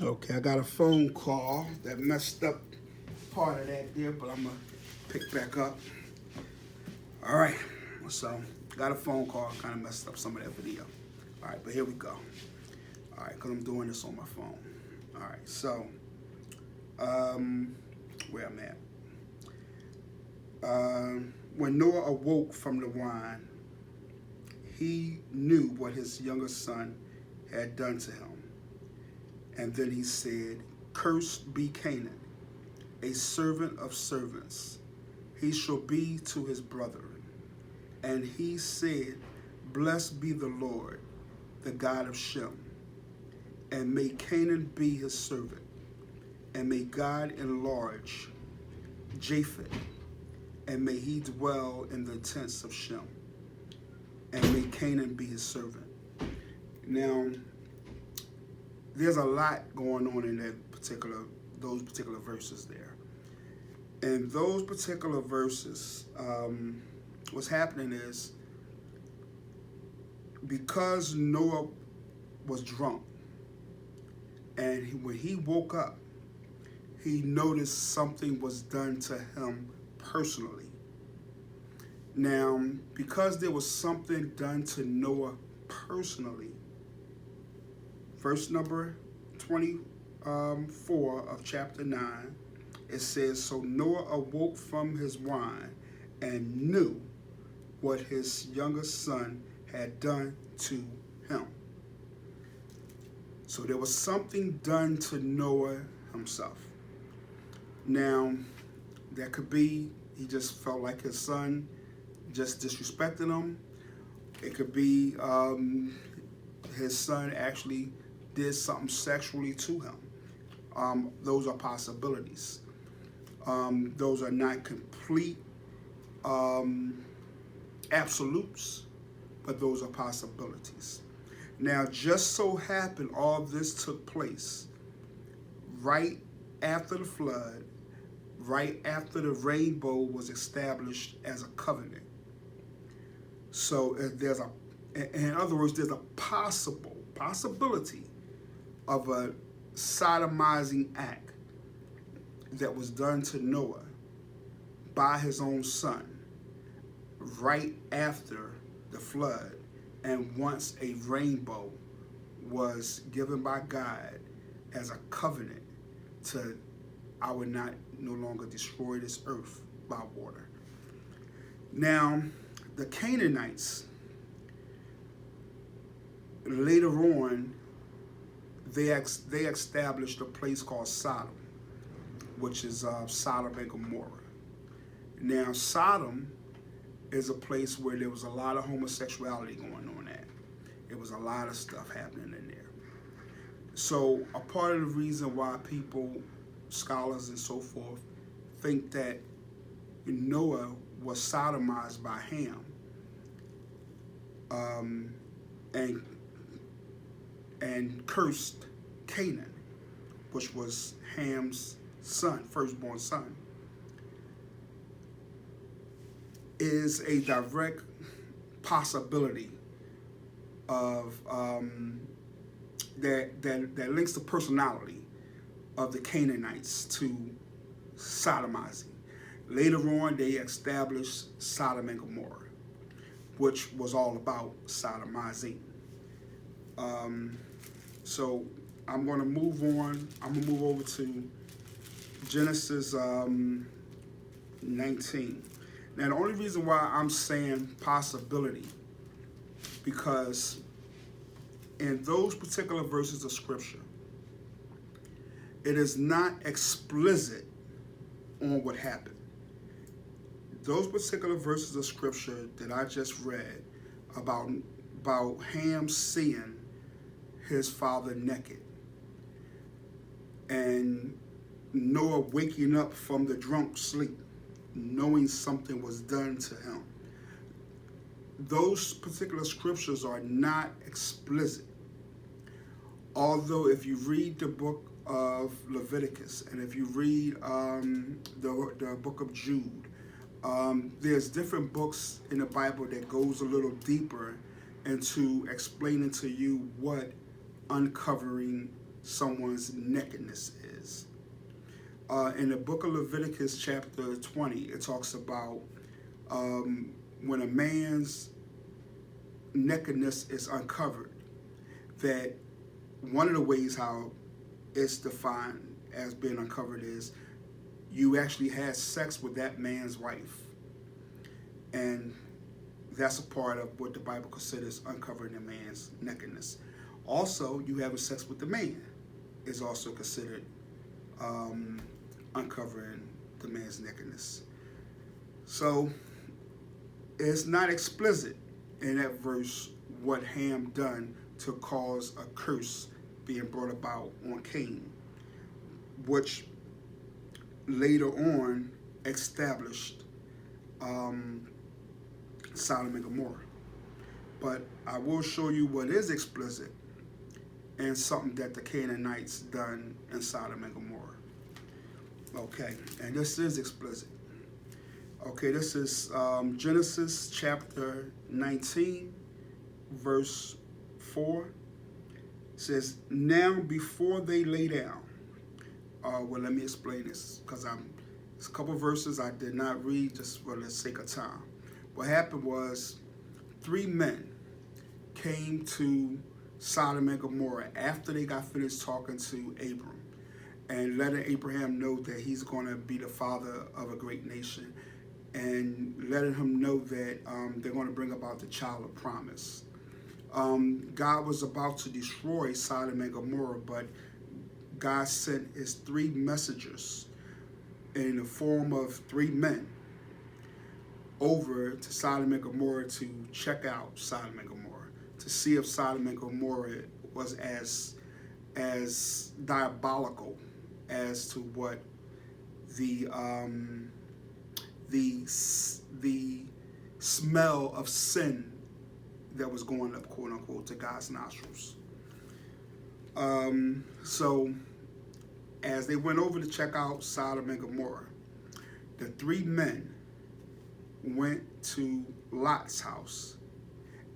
Okay, I got a phone call that messed up part of that there, but I'm gonna pick back up. All right, so got a phone call, kind of messed up some of that video. All right, but here we go. All right, because I'm doing this on my phone. All right, so where I'm at. When Noah awoke from the wine, he knew what his youngest son had done to him. And then he said, "Cursed be Canaan, a servant of servants. He shall be to his brethren." And he said, "Blessed be the Lord, the God of Shem, and may Canaan be his servant, and may God enlarge Japheth, and may he dwell in the tents of Shem, and may Canaan be his servant." Now, there's a lot going on in those particular verses there. And those particular verses, what's happening is, because Noah was drunk, and when he woke up, he noticed something was done to him personally. Now, because there was something done to Noah personally, verse number 24 of chapter 9, it says, "So Noah awoke from his wine and knew what his youngest son had done to him." So there was something done to Noah himself. Now, that could be he just felt like his son just disrespected him. It could be his son actually did something sexually to him. Those are possibilities. Those are not complete absolutes, but those are possibilities. Now, just so happened all this took place right after the flood, right after the rainbow was established as a covenant. So in other words, there's a possibility of a sodomizing act that was done to Noah by his own son right after the flood, and once a rainbow was given by God as a covenant to, I would not no longer destroy this earth by water. Now, the Canaanites, later on, they established a place called Sodom, which is Sodom and Gomorrah. Now, Sodom is a place where there was a lot of homosexuality going on at. It was a lot of stuff happening in there. So a part of the reason why people, scholars and so forth, think that Noah was sodomized by Ham, and cursed Canaan, which was Ham's son, firstborn son, is a direct possibility of that links the personality of the Canaanites to sodomizing. Later on, they established Sodom and Gomorrah, which was all about sodomizing. So I'm going to move on. I'm going to move over to Genesis 19. Now, the only reason why I'm saying possibility, because in those particular verses of Scripture, it is not explicit on what happened. Those particular verses of Scripture that I just read about Ham seeing his father naked and Noah waking up from the drunk sleep, knowing something was done to him. Those particular scriptures are not explicit. Although if you read the book of Leviticus and if you read the book of Jude, there's different books in the Bible that goes a little deeper into explaining to you what uncovering someone's nakedness is. In the book of Leviticus chapter 20, it talks about when a man's nakedness is uncovered, that one of the ways how it's defined as being uncovered is you actually had sex with that man's wife. And that's a part of what the Bible considers uncovering a man's nakedness. Also, you having sex with the man is also considered uncovering the man's nakedness. So it's not explicit in that verse what Ham done to cause a curse being brought about on Cain, which later on established Sodom and Gomorrah. But I will show you what is explicit and something that the Canaanites done in Sodom and Gomorrah. Okay, and this is explicit. Okay, this is Genesis chapter 19, verse 4. It says, now before they lay down. Well, let me explain this, because there's a couple verses I did not read just for the sake of time. What happened was 3 men came to Sodom and Gomorrah after they got finished talking to Abram and letting Abraham know that he's going to be the father of a great nation, and letting him know that they're going to bring about the child of promise. God was about to destroy Sodom and Gomorrah, but God sent his 3 messengers in the form of 3 men over to Sodom and Gomorrah to check out Sodom and Gomorrah, to see if Sodom and Gomorrah was as diabolical as to what the smell of sin that was going up, quote unquote, to God's nostrils. So as they went over to check out Sodom and Gomorrah, the 3 men went to Lot's house,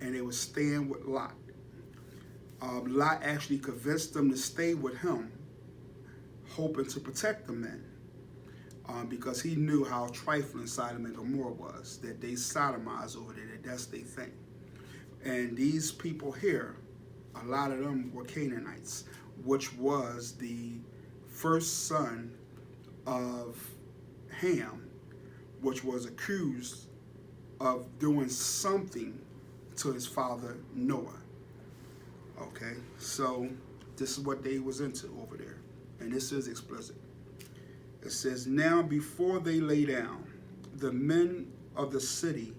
and they were staying with Lot. Lot actually convinced them to stay with him, hoping to protect the men, because he knew how trifling Sodom and Gomorrah was, that they sodomized over there, that's their thing. And these people here, a lot of them were Canaanites, which was the first son of Ham, which was accused of doing something to his father Noah. Okay, so this is what they was into over there, and this is explicit. It says, now before they lay down, the men of the city,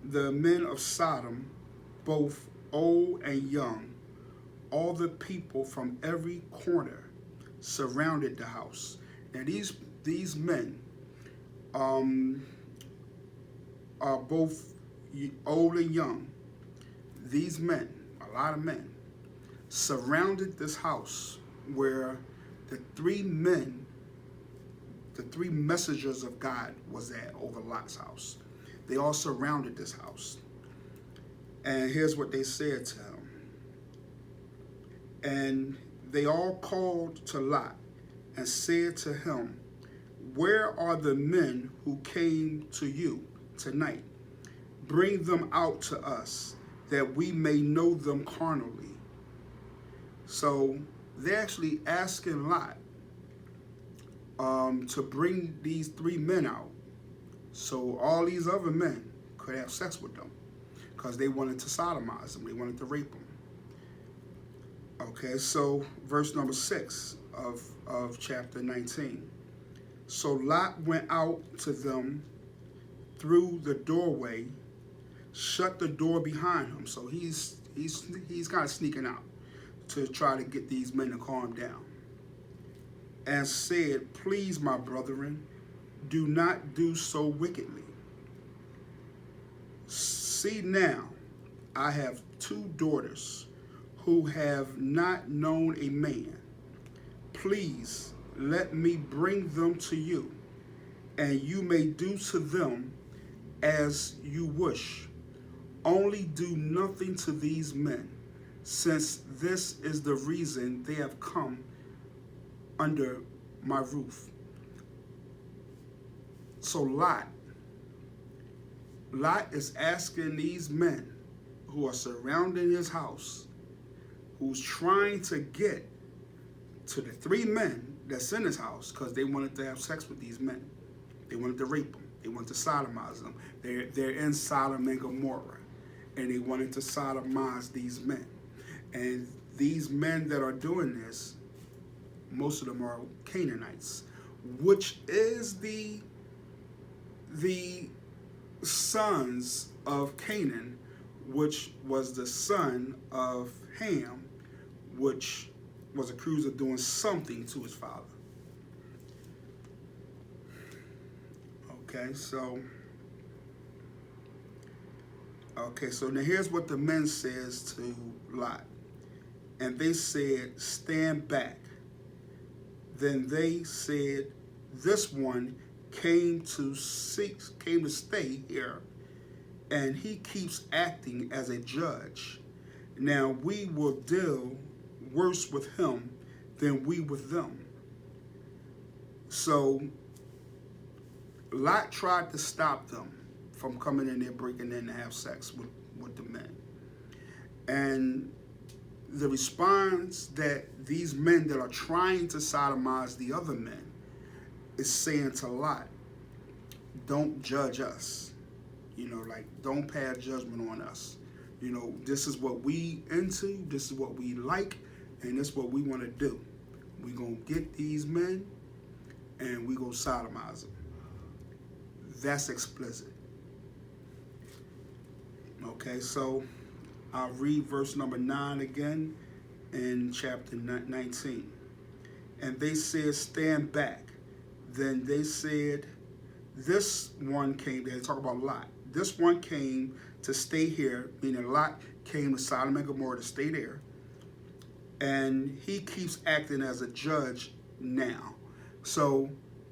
the men of Sodom, both old and young, all the people from every corner surrounded the house. Now these men are both old and young. These men, a lot of men, surrounded this house where the 3 men, the 3 messengers of God was at over Lot's house. They all surrounded this house. And here's what they said to him. And they all called to Lot and said to him, where are the men who came to you tonight? Bring them out to us, that we may know them carnally. So they're actually asking Lot to bring these 3 men out, so all these other men could have sex with them, because they wanted to sodomize them, they wanted to rape them. Okay, so verse number 6 of chapter 19. So Lot went out to them through the doorway, shut the door behind him. So he's kind of sneaking out to try to get these men to calm down, and said, please, my brethren, do not do so wickedly. See now, I have 2 daughters who have not known a man. Please let me bring them to you, and you may do to them as you wish. Only do nothing to these men, since this is the reason they have come under my roof. So Lot is asking these men who are surrounding his house, who's trying to get to the three men that's in his house, because they wanted to have sex with these men. They wanted to rape them. They wanted to sodomize them. They're in Sodom and Gomorrah, and they wanted to sodomize these men. And these men that are doing this, most of them are Canaanites, which is the sons of Canaan, which was the son of Ham, which was accused of doing something to his father. Okay, so now here's what the men says to Lot. And they said, stand back. Then they said, this one came to stay here, and he keeps acting as a judge. Now we will deal worse with him than we with them. So Lot tried to stop them from coming in there, breaking in to have sex with the men. And the response that these men that are trying to sodomize the other men is saying to Lot, don't judge us. Don't pass judgment on us. This is what we into, this is what we like, and this is what we want to do. We're going to get these men and we're going to sodomize them. That's explicit. Okay, so I'll read verse number 9 again in chapter 19. And they said, stand back. Then they said, this one came, they talk about Lot. This one came to stay here, meaning Lot came to Sodom and Gomorrah to stay there. And he keeps acting as a judge now. So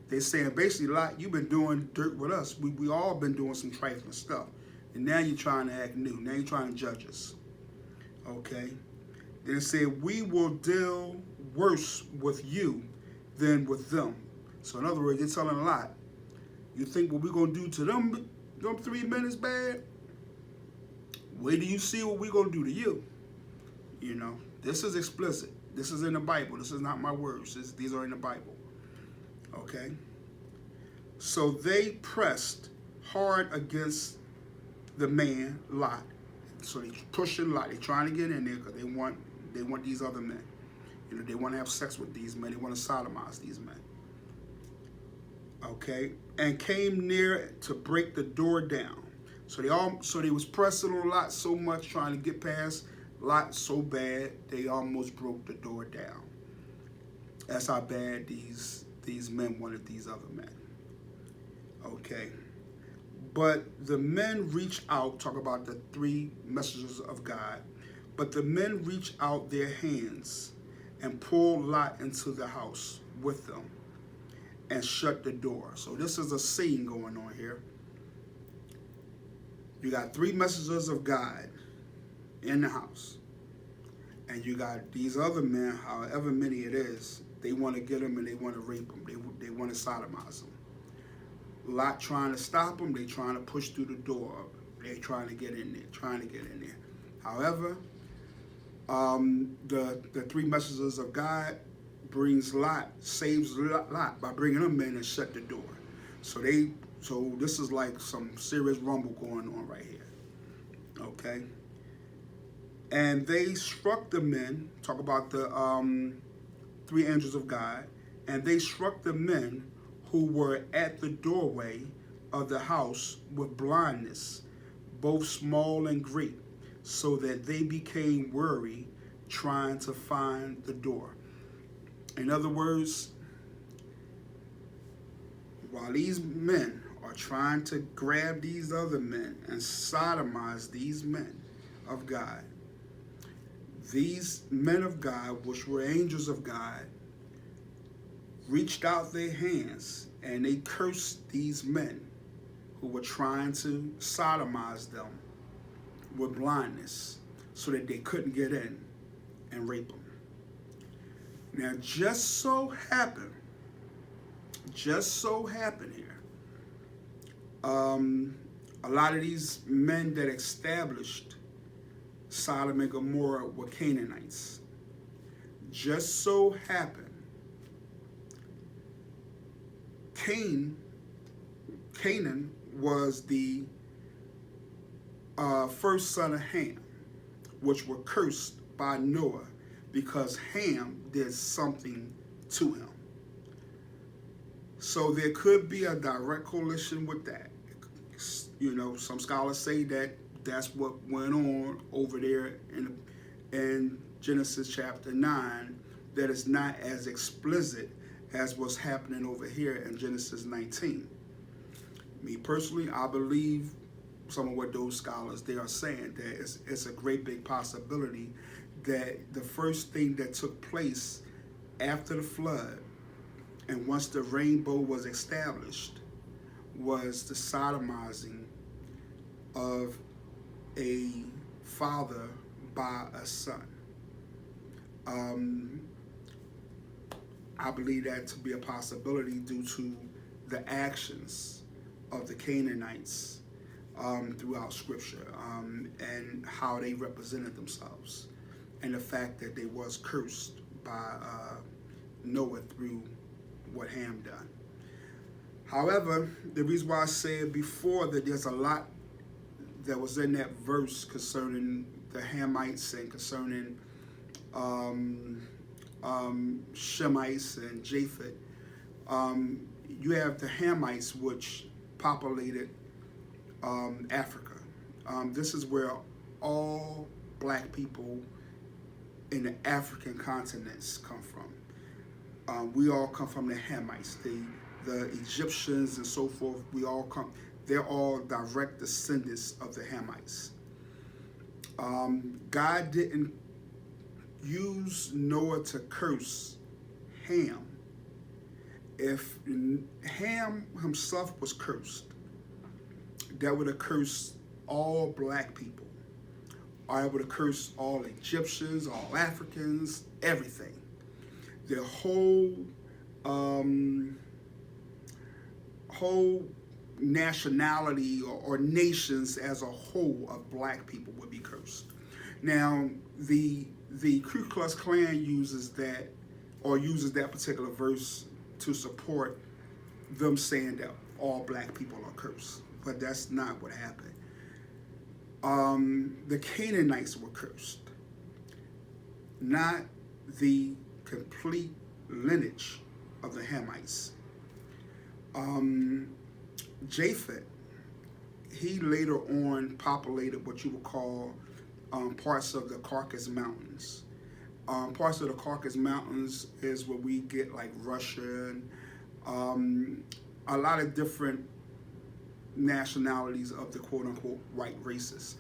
they're saying, basically, Lot, you've been doing dirt with us. We all been doing some trifling stuff. And now you're trying to act new. Now you're trying to judge us. Okay? Then it said, we will deal worse with you than with them. So in other words, they're telling Lot, you think what we're going to do to them three men is bad? Wait till you see what we're going to do to you. This is explicit. This is in the Bible. This is not my words. These are in the Bible. Okay? So they pressed hard against the man, Lot. So they pushing Lot. They're trying to get in there because they want these other men. They want to have sex with these men. They want to sodomize these men. Okay? And came near to break the door down. So they was pressing on Lot so much, trying to get past Lot so bad, they almost broke the door down. That's how bad these men wanted these other men. Okay. But the men reached out, talk about the three messengers of God, but the men reached out their hands and pulled Lot into the house with them and shut the door. So this is a scene going on here. You got three messengers of God in the house. And you got these other men, however many it is, they want to get them and they want to rape them. They want to sodomize them. Lot trying to stop them. They trying to push through the door. They trying to get in there, However, the three messengers of God brings Lot, saves Lot by bringing them in and shut the door. So this is like some serious rumble going on right here. Okay. And they struck the men, talk about the three angels of God, and they struck the men who were at the doorway of the house with blindness, both small and great, so that they became weary trying to find the door. In other words, while these men are trying to grab these other men and sodomize these men of God, these men of God, which were angels of God, reached out their hands and they cursed these men who were trying to sodomize them with blindness so that they couldn't get in. and rape them. Now, just so happened here, a lot of these men that established Sodom and Gomorrah were Canaanites. Just so happened, Canaan was the first son of Ham, which were cursed by Noah because Ham did something to him. So there could be a direct correlation with that. You know, some scholars say that that's what went on over there in Genesis chapter 9, that is not as explicit as what's happening over here in Genesis 19. Me personally, I believe some of what those scholars they are saying, that it's a great big possibility that the first thing that took place after the flood and once the rainbow was established was the sodomizing of a father by a son. I believe that to be a possibility due to the actions of the Canaanites throughout Scripture and how they represented themselves, and the fact that they was cursed by Noah through what Ham done. However, the reason why I said before that there's a lot that was in that verse concerning the Hamites and concerning Shemites and Japheth. You have the Hamites, which populated Africa. This is where all black people in the African continents come from. We all come from the Hamites. The Egyptians and so forth, they're all direct descendants of the Hamites. God didn't use Noah to curse Ham. If Ham himself was cursed, that would have cursed all black people. I would have cursed all Egyptians, all Africans, everything. The whole nationality or nations as a whole of black people would be cursed. Now, the Ku Klux Klan uses that particular verse to support them saying that all black people are cursed, but that's not what happened. The Canaanites were cursed, not the complete lineage of the Hamites. Japheth, he later on populated what you would call parts of the Caucasus Mountains. Parts of the Caucasus Mountains is where we get like Russia and a lot of different nationalities of the quote-unquote white races.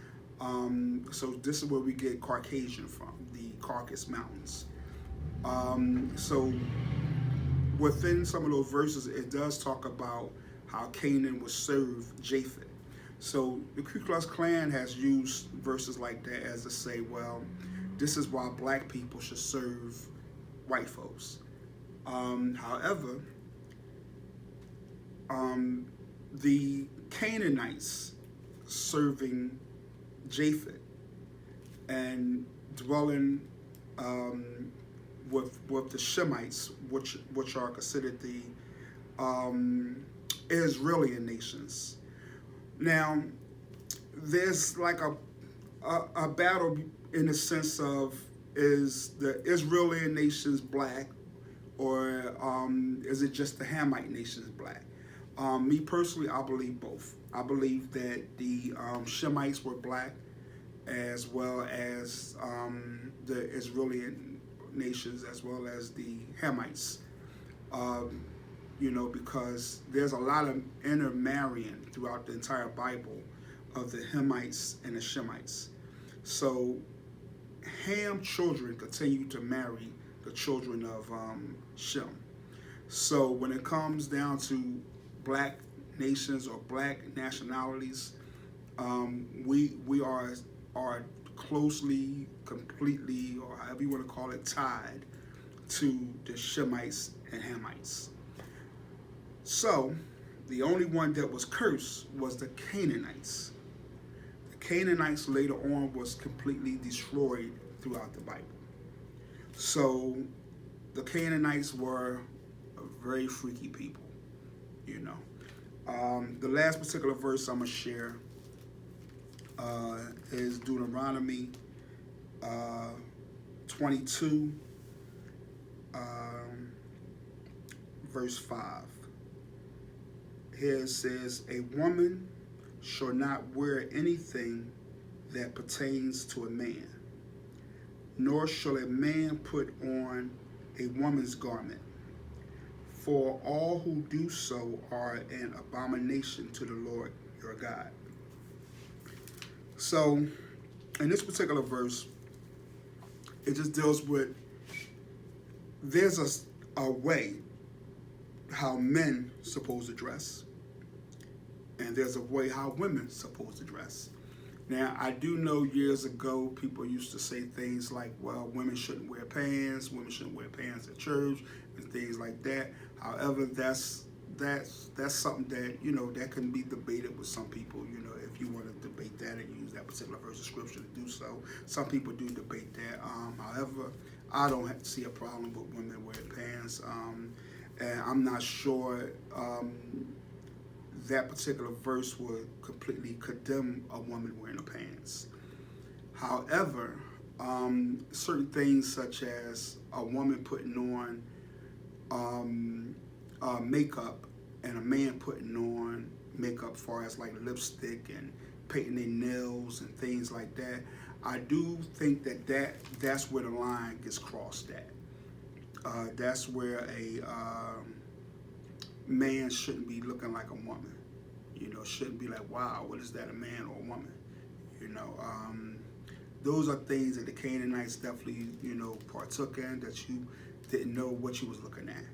So this is where we get Caucasian from, the Caucasus Mountains. So within some of those verses, it does talk about how Canaan would serve Japheth. So the Ku Klux Klan has used verses like that as to say, well, this is why black people should serve white folks. However, the Canaanites serving Japheth and dwelling with the Shemites, which are considered the Israeli nations. Now, there's like a battle in the sense of, is the Israeli nations black, or is it just the Hamite nations black? Me personally, I believe both. I believe that the Shemites were black, as well as the Israeli nations, as well as the Hamites. Because there's a lot of intermarrying throughout the entire Bible of the Hamites and the Shemites. So Ham children continue to marry the children of Shem. So when it comes down to black nations or black nationalities, we are closely, completely, or however you want to call it, tied to the Shemites and Hamites. So, the only one that was cursed was the Canaanites. The Canaanites later on was completely destroyed throughout the Bible. So, the Canaanites were a very freaky people, you know. The last particular verse I'm going to share is Deuteronomy 22, verse 5. Here it says, a woman shall not wear anything that pertains to a man, nor shall a man put on a woman's garment, for all who do so are an abomination to the Lord your God. So, in this particular verse, it just deals with, there's a way how men supposed to dress, and there's a way how women supposed to dress. Now, I do know years ago people used to say things like, well, women shouldn't wear pants, women shouldn't wear pants at church, and things like that. However, that's something that, you know, that can be debated with some people, you know, if you want to debate that and use that particular verse of scripture to do so. Some people do debate that. However, I don't have to see a problem with women wearing pants. And I'm not sure that particular verse would completely condemn a woman wearing pants. However, certain things such as a woman putting on makeup and a man putting on makeup as far as like lipstick and painting their nails and things like that, I do think that's where the line gets crossed at. That's where a man shouldn't be looking like a woman. You know, shouldn't be like, wow, what is that, a man or a woman? You know, those are things that the Canaanites definitely, you know, partook in, that you didn't know what you was looking at.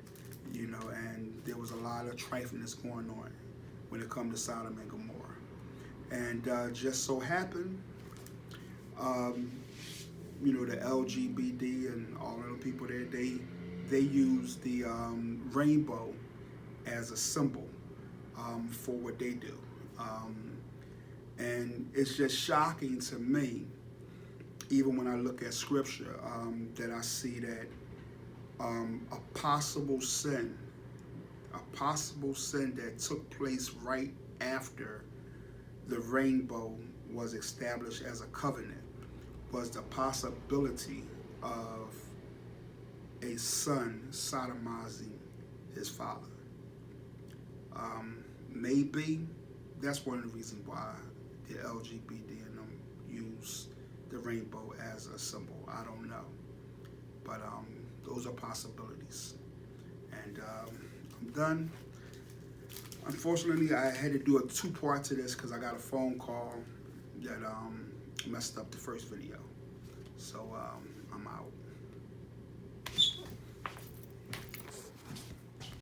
You know, and there was a lot of triflingness going on when it comes to Sodom and Gomorrah. And just so happened, you know, the LGBT and all of the people there, they use the rainbow as a symbol for what they do. And it's just shocking to me, even when I look at scripture, that I see that a possible sin that took place right after the rainbow was established as a covenant was the possibility of a son sodomizing his father. Maybe that's one of the reasons why the LGBT and them use the rainbow as a symbol. I don't know, but those are possibilities. And I'm done. Unfortunately, I had to do a two-part to this because I got a phone call that messed up the first video. So I'm out.